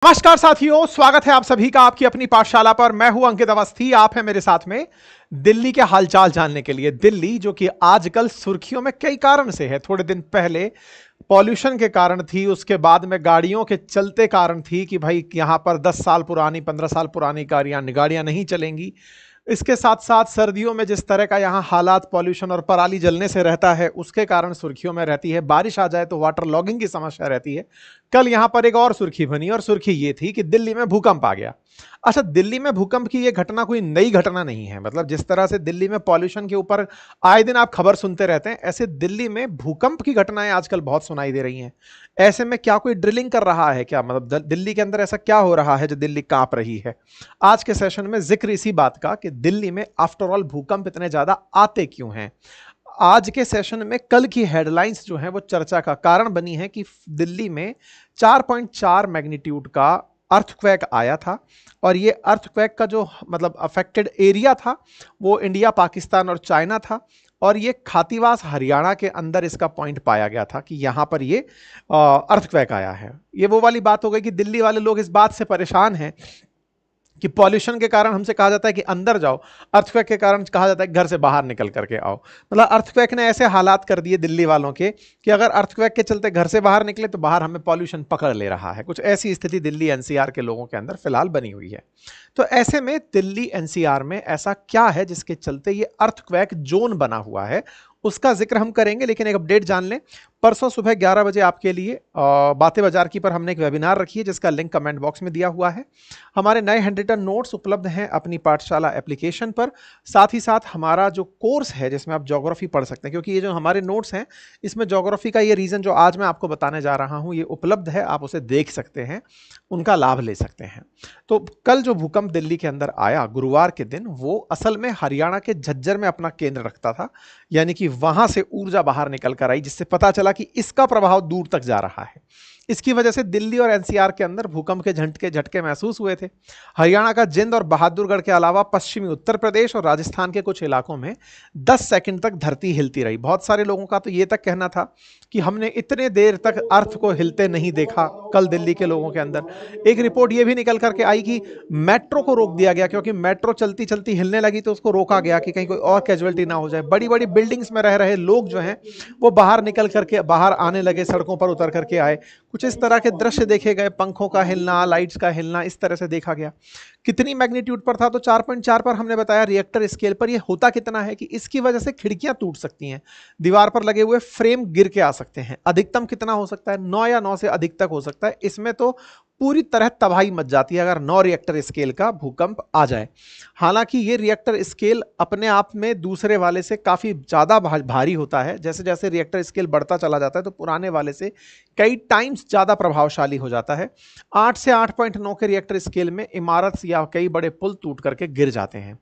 नमस्कार साथियों, स्वागत है आप सभी का आपकी अपनी पाठशाला पर। मैं हूं अंकित अवस्थी। आप हैं मेरे साथ में दिल्ली के हालचाल जानने के लिए। दिल्ली जो कि आजकल सुर्खियों में कई कारण से है। थोड़े दिन पहले पॉल्यूशन के कारण थी, उसके बाद में गाड़ियों के चलते कारण थी कि भाई यहां पर 10 साल पुरानी 15 साल पुरानी गाड़ियां नहीं चलेंगी। इसके साथ साथ सर्दियों में जिस तरह का यहाँ हालात पॉल्यूशन और पराली जलने से रहता है, उसके कारण सुर्खियों में रहती है। बारिश आ जाए तो वाटर लॉगिंग की समस्या रहती है। कल यहाँ पर एक और सुर्खी बनी और सुर्खी ये थी कि दिल्ली में भूकंप आ गया। अच्छा, दिल्ली में भूकंप की ये घटना कोई नई घटना नहीं है। मतलब जिस तरह से दिल्ली में पॉल्यूशन के ऊपर आए दिन आप खबर सुनते रहते हैं, ऐसे दिल्ली में भूकंप की घटनाएं आजकल बहुत सुनाई दे रही हैं। ऐसे में क्या कोई ड्रिलिंग कर रहा है क्या? मतलब दिल्ली के अंदर ऐसा क्या हो रहा है जो दिल्ली कांप रही है? आज के सेशन में जिक्र इसी बात का कि दिल्ली में आफ्टर ऑल भूकंप इतने ज्यादा आते क्यों हैं। आज के सेशन में कल की हेडलाइंस जो हैं वो चर्चा का कारण बनी है कि दिल्ली में 4.4 मैग्नीट्यूड का अर्थक्वेक आया था। और ये अर्थक्वेक का जो मतलब अफेक्टेड एरिया था वो इंडिया, पाकिस्तान और चाइना था। और ये खातीवास हरियाणा के अंदर इसका पॉइंट पाया गया था कि यहां पर ये अर्थक्वेक आया है। ये वो वाली बात हो गई कि दिल्ली वाले लोग इस बात से परेशान हैं कि पॉल्यूशन के कारण हमसे कहा जाता है कि अंदर जाओ, अर्थक्वेक के कारण कहा जाता है घर से बाहर निकल करके आओ। मतलब अर्थक्वेक ने ऐसे हालात कर दिए दिल्ली वालों के कि अगर अर्थक्वेक के चलते घर से बाहर निकले तो बाहर हमें पॉल्यूशन पकड़ ले रहा है। कुछ ऐसी स्थिति दिल्ली एनसीआर के लोगों के अंदर फिलहाल बनी हुई है। तो ऐसे में दिल्ली एनसीआर में ऐसा क्या है जिसके चलते ये अर्थक्वेक जोन बना हुआ है, उसका जिक्र हम करेंगे। लेकिन एक अपडेट जान लें, परसों सुबह 11 बजे आपके लिए बातें बाजार की पर हमने एक वेबिनार रखी है जिसका लिंक कमेंट बॉक्स में दिया हुआ है। हमारे नए हैंडरिटन नोट्स उपलब्ध हैं अपनी पाठशाला एप्लीकेशन पर। साथ ही साथ हमारा जो कोर्स है जिसमें आप ज्योग्राफी पढ़ सकते हैं, क्योंकि ये जो हमारे नोट्स हैं इसमें ज्योग्राफी का ये रीजन जो आज मैं आपको बताने जा रहा हूँ ये उपलब्ध है, आप उसे देख सकते हैं, उनका लाभ ले सकते हैं। तो कल जो भूकंप दिल्ली के अंदर आया गुरुवार के दिन, वो असल में हरियाणा के झज्जर में अपना केंद्र रखता था। यानी कि वहां से ऊर्जा बाहर निकल कर आई, जिससे पता चला कि इसका प्रभाव दूर तक जा रहा है। इसकी वजह से दिल्ली और एनसीआर के अंदर भूकंप के झटके महसूस हुए थे। हरियाणा का जिंद और बहादुरगढ़ के अलावा पश्चिमी उत्तर प्रदेश और राजस्थान के कुछ इलाकों में 10 सेकंड तक धरती हिलती रही। बहुत सारे लोगों का तो यह तक कहना था कि हमने इतने देर तक अर्थ को हिलते नहीं देखा। कल दिल्ली के लोगों के अंदर एक रिपोर्ट यह भी निकल करके आई कि मेट्रो को रोक दिया गया, क्योंकि मेट्रो चलती चलती हिलने लगी तो उसको रोका गया कि कहीं कोई और कैजुअलिटी ना हो जाए। बड़ी बड़ी बिल्डिंग्स में रह रहे लोग जो हैं वो बाहर निकल करके बाहर आने लगे, सड़कों पर उतर करके आए। कुछ इस तरह के दृश्य देखे गए, पंखों का हिलना, लाइट्स का हिलना, इस तरह से देखा गया। कितनी मैग्नीट्यूड पर था? तो 4.4 पर हमने बताया रिएक्टर स्केल पर। यह होता कितना है कि इसकी वजह से खिड़कियां टूट सकती हैं, दीवार पर लगे हुए फ्रेम गिर के आ सकते हैं। अधिकतम कितना हो सकता है? 9 या 9 से अधिक तक हो सकता है। इसमें तो पूरी तरह तबाही मच जाती है अगर 9 रिएक्टर स्केल का भूकंप आ जाए। हालांकि ये रिएक्टर स्केल अपने आप में दूसरे वाले से काफी ज्यादा भारी होता है। जैसे जैसे रिएक्टर स्केल बढ़ता चला जाता है तो पुराने वाले से कई टाइम्स ज्यादा प्रभावशाली हो जाता है। 8 से 8.9 के रिएक्टर स्केल में इमारत या कई बड़े पुल टूट करके गिर जाते हैं।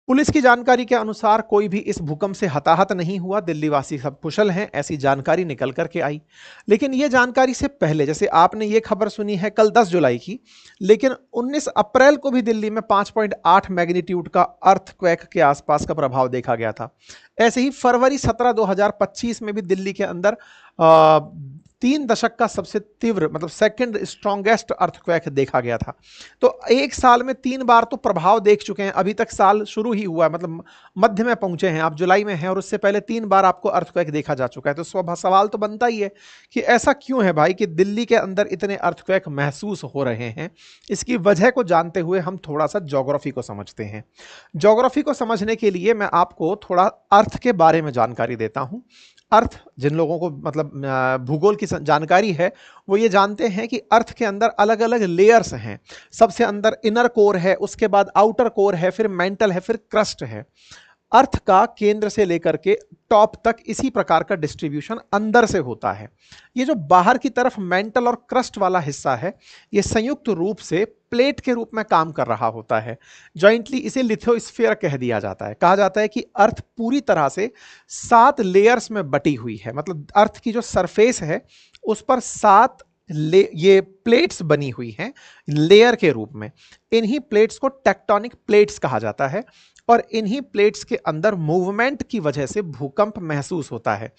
पुलिस की जानकारी के अनुसार कोई भी इस भूकंप से हताहत नहीं हुआ, दिल्ली वासी सब कुशल हैं, ऐसी जानकारी निकल करके आई। लेकिन यह जानकारी से पहले, जैसे आपने ये खबर सुनी है कल 10 जुलाई की, लेकिन 19 अप्रैल को भी दिल्ली में 5.8 मैग्नीट्यूड का अर्थक्वेक के आसपास का प्रभाव देखा गया था। ऐसे ही फरवरी 17 2025 में भी दिल्ली के अंदर 3 दशक का सबसे तीव्र मतलब सेकंड स्ट्रॉन्गेस्ट अर्थक्वेक देखा गया था। तो एक साल में 3 बार तो प्रभाव देख चुके हैं। अभी तक साल शुरू ही हुआ है, मतलब मध्य में पहुंचे हैं, आप जुलाई में हैं, और उससे पहले 3 बार आपको अर्थक्वेक देखा जा चुका है। तो सवाल तो बनता ही है कि ऐसा क्यों है भाई कि दिल्ली के अंदर इतने अर्थक्वेक महसूस हो रहे हैं। इसकी वजह को जानते हुए हम थोड़ा सा ज्योग्राफी को समझते हैं। ज्योग्राफी को समझने के लिए मैं आपको थोड़ा अर्थ के बारे में जानकारी देता हूं। अर्थ, जिन लोगों को मतलब भूगोल की जानकारी है वो ये जानते हैं कि अर्थ के अंदर अलग अलग लेयर्स हैं। सबसे अंदर इनर कोर है, उसके बाद आउटर कोर है, फिर मेंटल है, फिर क्रस्ट है। अर्थ का केंद्र से लेकर के टॉप तक इसी प्रकार का डिस्ट्रीब्यूशन अंदर से होता है। ये जो बाहर की तरफ मेंटल और क्रस्ट वाला हिस्सा है, ये संयुक्त रूप से प्लेट के रूप में काम कर रहा होता है। जॉइंटली इसे लिथोस्फीयर कह दिया जाता है। कहा जाता है कि अर्थ पूरी तरह से 7 लेयर्स में बटी हुई है। मतलब अर्थ की जो सरफेस है उस पर 7 ये प्लेट्स बनी हुई हैं लेयर के रूप में। इन्हीं प्लेट्स को टेक्टोनिक प्लेट्स कहा जाता है और इन्हीं प्लेट्स के अंदर मूवमेंट की वजह से भूकंप महसूस होता है।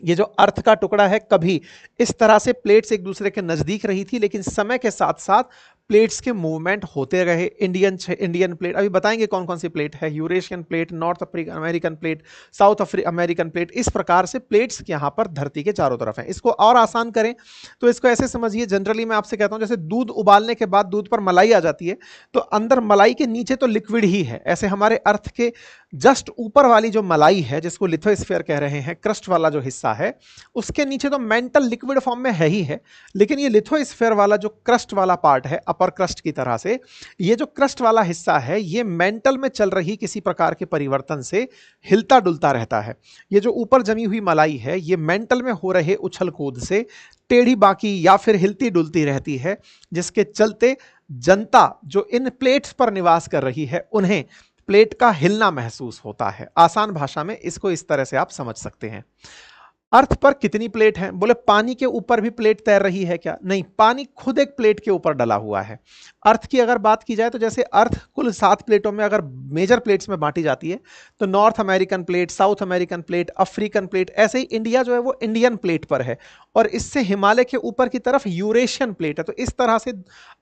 ये जो अर्थ का टुकड़ा है, कभी इस तरह से प्लेट्स एक दूसरे के नजदीक रही थी, लेकिन समय के साथ साथ प्लेट्स के मूवमेंट होते रहे। इंडियन प्लेट, अभी बताएंगे कौन कौन सी प्लेट है, Eurasian plate, north American plate, south American plate, इस प्रकार से प्लेट्स यहाँ पर धरती के चारों तरफ हैं। इसको और आसान करें तो इसको ऐसे समझिए, जनरली मैं आपसे कहता हूं जैसे दूध उबालने के बाद दूध पर मलाई आ जाती है, तो अंदर मलाई के नीचे तो लिक्विड ही है, ऐसे हमारे अर्थ के जस्ट ऊपर वाली जो मलाई है, जिसको लिथोस्फीयर कह रहे हैं, क्रस्ट वाला जो हिस्सा है, उसके नीचे तो मेंटल लिक्विड फॉर्म में है ही है, लेकिन ये लिथोस्फीयर वाला जो क्रस्ट वाला पार्ट है, अपर क्रस्ट की तरह से, ये जो क्रस्ट वाला हिस्सा है, ये मेंटल में चल रही किसी प्रकार के परिवर्तन से हिलता डुलता रहता है। ये जो ऊपर जमी हुई मलाई है, ये मेंटल में हो रहे उछल कूद से टेढ़ी बाकी या फिर हिलती डुलती रहती है, जिसके चलते जनता जो इन प्लेट्स पर निवास कर रही है, उन्हें प्लेट का हिलना महसूस होता है। आसान भाषा में इसको इस तरह से आप समझ सकते हैं। अर्थ पर कितनी प्लेट हैं? बोले पानी के ऊपर भी प्लेट तैर रही है क्या? नहीं, पानी खुद एक प्लेट के ऊपर डला हुआ है। अर्थ की अगर बात की जाए तो जैसे अर्थ कुल 7 प्लेटों में अगर मेजर प्लेट्स में बांटी जाती है, तो north American plate, south American plate, African plate, ऐसे ही इंडिया जो है वो इंडियन प्लेट पर है, और इससे हिमालय के ऊपर की तरफ यूरेशियन प्लेट है। तो इस तरह से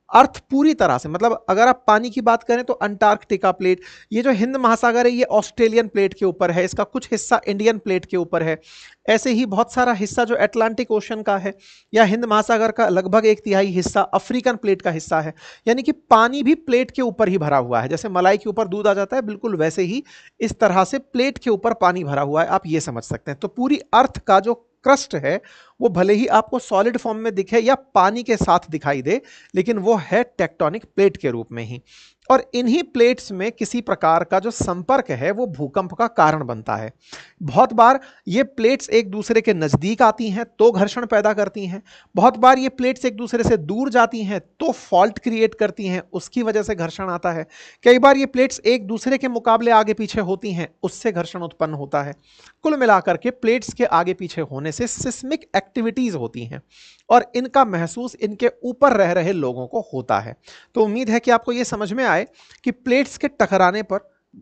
अर्थ पूरी तरह से, मतलब अगर आप पानी की बात करें तो अंटार्कटिका प्लेट, ये जो हिंद महासागर है ये ऑस्ट्रेलियन प्लेट के ऊपर है, इसका कुछ हिस्सा इंडियन प्लेट के ऊपर है। ऐसे ही बहुत सारा हिस्सा जो अटलांटिक ओशन का है या हिंद महासागर का लगभग 1/3 हिस्सा अफ्रीकन प्लेट का हिस्सा है। यानी कि पानी भी प्लेट के ऊपर ही भरा हुआ है, जैसे मलाई के ऊपर दूध आ जाता है, बिल्कुल वैसे ही इस तरह से प्लेट के ऊपर पानी भरा हुआ है, आप ये समझ सकते हैं। तो पूरी अर्थ का जो क्रस्ट है वो भले ही आपको सॉलिड फॉर्म में दिखे या पानी के साथ दिखाई दे, लेकिन वो है टेक्टोनिक प्लेट के रूप में ही। और इन्हीं प्लेट्स में किसी प्रकार का जो संपर्क है वो भूकंप का कारण बनता है। बहुत बार ये प्लेट्स एक दूसरे के नजदीक आती हैं तो घर्षण पैदा करती हैं, बहुत बार ये प्लेट्स एक दूसरे से दूर जाती हैं तो फॉल्ट क्रिएट करती हैं, उसकी वजह से घर्षण आता है। कई बार ये प्लेट्स एक दूसरे के मुकाबले आगे पीछे होती हैं, उससे घर्षण उत्पन्न होता है। कुल मिलाकर के प्लेट्स के आगे पीछे होने से सिस्मिक एक्टिविटीज होती हैं, और इनका महसूस इनके ऊपर रह रहे लोगों को होता है। तो उम्मीद है कि आपको यह समझ में आए कि प्लेट्स के टकराने पर,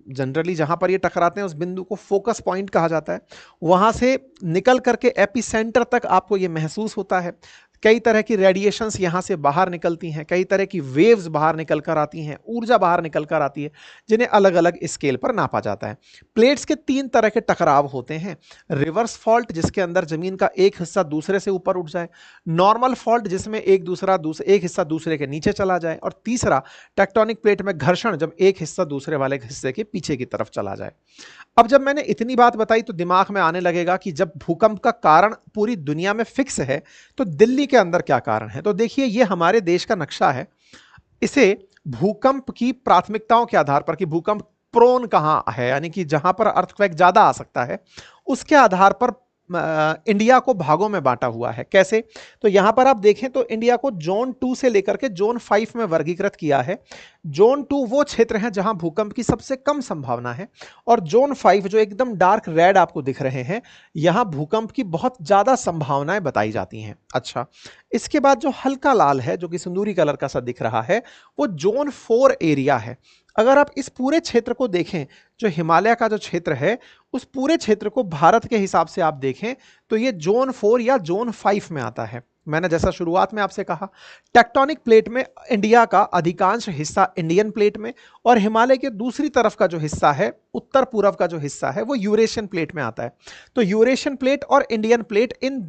जनरली जहां पर ये टकराते हैं उस बिंदु को फोकस पॉइंट कहा जाता है, वहां से निकल करके एपिसेंटर तक आपको ये महसूस होता है। कई तरह की रेडिएशंस यहां से बाहर निकलती हैं, कई तरह की वेव्स बाहर निकल कर आती हैं, ऊर्जा बाहर निकल कर आती है, जिन्हें अलग अलग स्केल पर नापा जाता है। प्लेट्स के 3 तरह के टकराव होते हैं। रिवर्स फॉल्ट, जिसके अंदर जमीन का एक हिस्सा दूसरे से ऊपर उठ जाए, नॉर्मल फॉल्ट जिसमें एक हिस्सा दूसरे के नीचे चला जाए, और तीसरा टेक्टोनिक प्लेट में घर्षण, जब एक हिस्सा दूसरे वाले हिस्से के पीछे की तरफ चला जाए। अब जब मैंने इतनी बात बताई तो दिमाग में आने लगेगा कि जब भूकंप का कारण पूरी दुनिया में फिक्स है तो दिल्ली के अंदर क्या कारण है। तो देखिए, ये हमारे देश का नक्शा है। इसे भूकंप की प्राथमिकताओं के आधार पर, कि भूकंप प्रोन कहां है, यानी कि जहां पर अर्थक्वेक ज्यादा आ सकता है, उसके आधार पर इंडिया को भागों में बांटा हुआ है। कैसे? तो यहां पर आप देखें तो इंडिया को जोन 2 से लेकर के जोन 5 में वर्गीकृत किया है। जोन 2 वो क्षेत्र हैं जहां भूकंप की सबसे कम संभावना है, और जोन 5 जो एकदम डार्क रेड आपको दिख रहे हैं, यहां भूकंप की बहुत ज्यादा संभावनाएं बताई जाती हैं। अच्छा, इसके बाद जो हल्का लाल है, जो कि सिंदूरी कलर का सा दिख रहा है, वो जोन 4 एरिया है। अगर आप इस पूरे क्षेत्र को देखें, जो हिमालय का जो क्षेत्र है, उस पूरे क्षेत्र को भारत के हिसाब से आप देखें तो ये जोन 4 या जोन 5 में आता है। मैंने जैसा शुरुआत में आपसे कहा, टेक्टोनिक प्लेट में इंडिया का अधिकांश हिस्सा इंडियन प्लेट में, और हिमालय के दूसरी तरफ का जो हिस्सा है, उत्तर पूर्व का जो हिस्सा है, वो यूरेशियन प्लेट में आता है। तो यूरेशियन प्लेट और इंडियन प्लेट, इन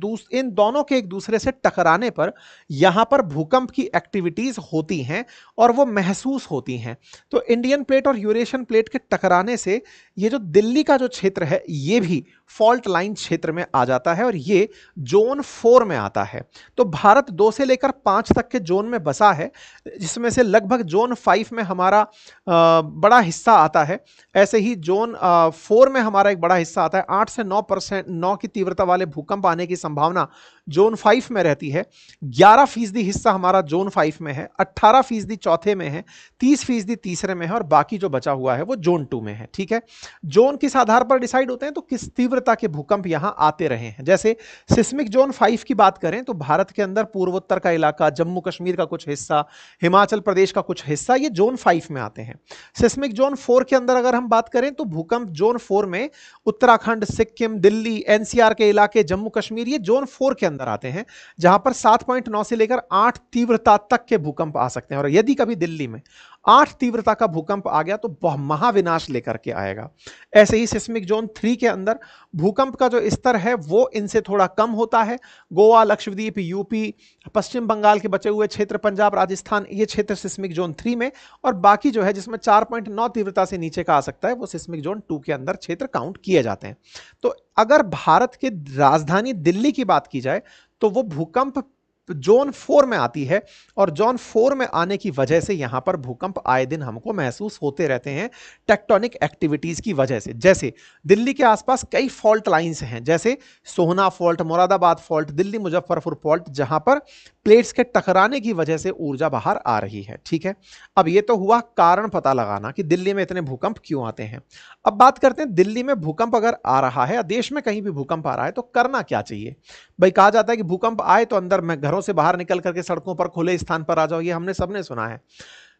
दोनों के एक दूसरे से टकराने पर यहां पर भूकंप की एक्टिविटीज होती हैं और वो महसूस होती हैं। तो इंडियन प्लेट और यूरेशियन प्लेट के टकराने से ये जो दिल्ली का जो क्षेत्र है, ये भी फॉल्ट लाइन क्षेत्र में आ जाता है, और ये जोन 4 में आता है। तो भारत 2 से लेकर 5 तक के जोन में बसा है, जिसमें से लगभग जोन 5 में हमारा बड़ा हिस्सा आता है। ऐसे ही जोन 4 में हमारा एक बड़ा हिस्सा आता है। 8 से 9% की तीव्रता वाले भूकंप आने की संभावना जोन 5 में रहती है। 11% हिस्सा हमारा जोन 5 में है, 18% चौथे में है, 30% तीसरे में है, और बाकी जो बचा हुआ है वो जोन 2 में है। ठीक है, जोन किस आधार पर डिसाइड होते हैं, तो किस तीव्रता के भूकंप यहां आते रहे हैं। जैसे सिस्मिक जोन 5 की बात करें तो भारत के अंदर पूर्वोत्तर का इलाका, जम्मू कश्मीर का कुछ हिस्सा, हिमाचल प्रदेश का कुछ हिस्सा, ये जोन 5 में आते हैं। सिस्मिक जोन 4 के अंदर अगर हम बात करें तो भूकंप जोन 4 में उत्तराखंड, सिक्किम, दिल्ली, एनसीआर के इलाके, जम्मू कश्मीर, ये जोन 4 के अंदर आते हैं, जहां पर 7.9 से लेकर 8 तीव्रता तक के भूकंप आ सकते हैं। और यदि कभी दिल्ली में 8 तीव्रता का भूकंप आ गया तो महाविनाश लेकर के आएगा। ऐसे ही सिस्मिक जोन 3 के अंदर भूकंप का जो स्तर है वो इनसे थोड़ा कम होता है। गोवा, लक्षद्वीप, यूपी, पश्चिम बंगाल के बचे हुए क्षेत्र, पंजाब, राजस्थान, ये क्षेत्र सिस्मिक जोन 3 में, और बाकी जो है जिसमें 4.9 तीव्रता से नीचे का आ सकता है वो सिस्मिक जोन 2 के अंदर क्षेत्र काउंट किए जाते हैं। तो अगर भारत के राजधानी दिल्ली की बात की जाए तो वो भूकंप जोन 4 में आती है, और जोन 4 में आने की वजह से यहां पर भूकंप आए दिन हमको महसूस होते रहते हैं टेक्टोनिक एक्टिविटीज की वजह से। जैसे दिल्ली के आसपास कई फॉल्ट लाइंस हैं, जैसे Sohna fault, Moradabad fault, Delhi Muzaffarpur fault, जहां पर प्लेट्स के टकराने की वजह से ऊर्जा बाहर आ रही है। ठीक है, अब ये तो हुआ कारण पता लगाना कि दिल्ली में इतने भूकंप क्यों आते हैं। अब बात करते हैं दिल्ली में भूकंप अगर आ रहा है या देश में कहीं भी भूकंप आ रहा है तो करना क्या चाहिए। भाई कहा जाता है कि भूकंप आए तो अंदर में घरों से बाहर निकल करके सड़कों पर खुले स्थान पर आ जाओ, ये हमने सबने सुना है।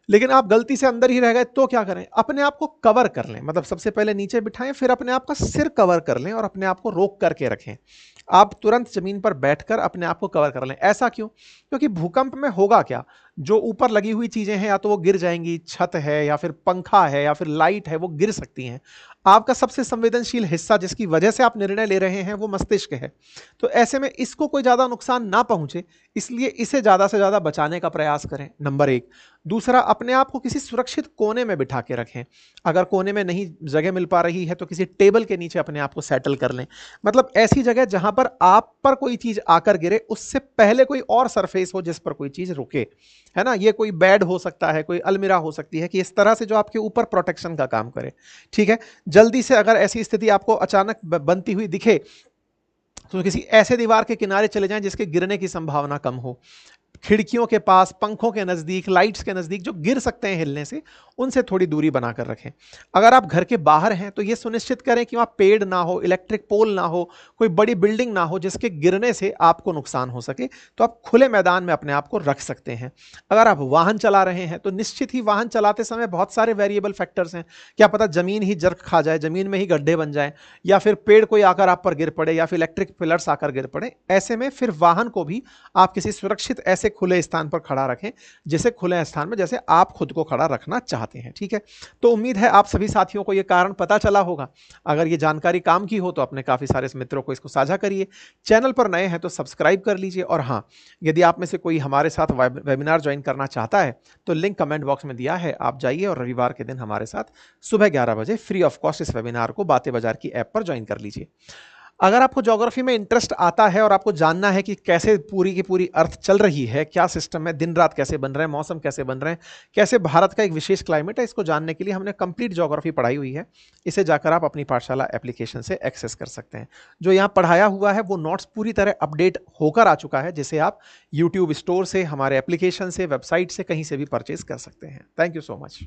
लेकिन आप गलती से अंदर ही रह गए तो क्या करें, अपने आप को कवर कर लें। मतलब सबसे पहले नीचे बिठाएं, फिर अपने आप का सिर कवर कर लें और अपने आप को रोक करके रखें। आप तुरंत जमीन पर बैठकर अपने आप को कवर कर लें। ऐसा क्यों? क्योंकि भूकंप में होगा क्या, जो ऊपर लगी हुई चीजें हैं या तो वो गिर जाएंगी, छत है या फिर पंखा है या फिर लाइट है, वो गिर सकती हैं। आपका सबसे संवेदनशील हिस्सा जिसकी वजह से आप निर्णय ले रहे हैं वो मस्तिष्क है। तो ऐसे में इसको कोई ज्यादा नुकसान ना पहुंचे, इसलिए इसे ज्यादा से ज्यादा बचाने का प्रयास करें, नंबर 1। दूसरा, अपने आप को किसी सुरक्षित कोने में बिठा के रखें। अगर कोने में नहीं जगह मिल पा रही है तो किसी टेबल के नीचे अपने आप को सेटल कर लें। मतलब ऐसी जगह जहां पर आप पर कोई चीज आकर गिरे उससे पहले कोई और सरफेस हो जिस पर कोई चीज रुके, है ना। ये कोई बेड हो सकता है, कोई अलमीरा हो सकती है, कि इस तरह से जो आपके ऊपर प्रोटेक्शन का काम करे। ठीक है, जल्दी से अगर ऐसी स्थिति आपको अचानक बनती हुई दिखे तो किसी ऐसे दीवार के किनारे चले जाएं जिसके गिरने की संभावना कम हो। खिड़कियों के पास, पंखों के नजदीक, लाइट्स के नजदीक जो गिर सकते हैं हिलने से, उनसे थोड़ी दूरी बनाकर रखें। अगर आप घर के बाहर हैं तो यह सुनिश्चित करें कि वहां पेड़ ना हो, इलेक्ट्रिक पोल ना हो, कोई बड़ी बिल्डिंग ना हो जिसके गिरने से आपको नुकसान हो सके। तो आप खुले मैदान में अपने आप को रख सकते हैं। अगर आप वाहन चला रहे हैं तो निश्चित ही वाहन चलाते समय बहुत सारे वेरिएबल फैक्टर्स हैं। क्या पता जमीन ही जर्क खा जाए, जमीन में ही गड्ढे बन जाए, या फिर पेड़ कोई आकर आप पर गिर पड़े, या फिर इलेक्ट्रिक पिलर्स आकर गिर पड़े। ऐसे में फिर वाहन को भी आप किसी सुरक्षित ऐसे खुले स्थान पर खड़ा रखें, जैसे खुले स्थान में जैसे आप खुद को खड़ा रखना चाहते हैं। ठीक है, तो उम्मीद है आप सभी साथियों को यह कारण पता चला होगा। अगर यह जानकारी काम की हो तो अपने काफी सारे मित्रों को इसको साझा करिए। चैनल पर नए हैं तो सब्सक्राइब कर लीजिए। और हाँ, यदि आप में से कोई हमारे साथ वेबिनार ज्वाइन करना चाहता है तो लिंक कमेंट बॉक्स में दिया है, आप जाइए और रविवार के दिन हमारे साथ सुबह 11 बजे फ्री ऑफ कॉस्ट इस वेबिनार को बातें बाजार की ऐप पर ज्वाइन कर लीजिए। अगर आपको ज्योग्राफी में इंटरेस्ट आता है और आपको जानना है कि कैसे पूरी की पूरी अर्थ चल रही है, क्या सिस्टम है, दिन रात कैसे बन रहे हैं, मौसम कैसे बन रहे हैं, कैसे भारत का एक विशेष क्लाइमेट है, इसको जानने के लिए हमने कंप्लीट ज्योग्राफी पढ़ाई हुई है। इसे जाकर आप अपनी पाठशाला एप्लीकेशन से एक्सेस कर सकते हैं। जो यहाँ पढ़ाया हुआ है वो नोट्स पूरी तरह अपडेट होकर आ चुका है, जिसे आप यूट्यूब स्टोर से, हमारे एप्लीकेशन से, वेबसाइट से, कहीं से भी परचेज कर सकते हैं। Thank you so much.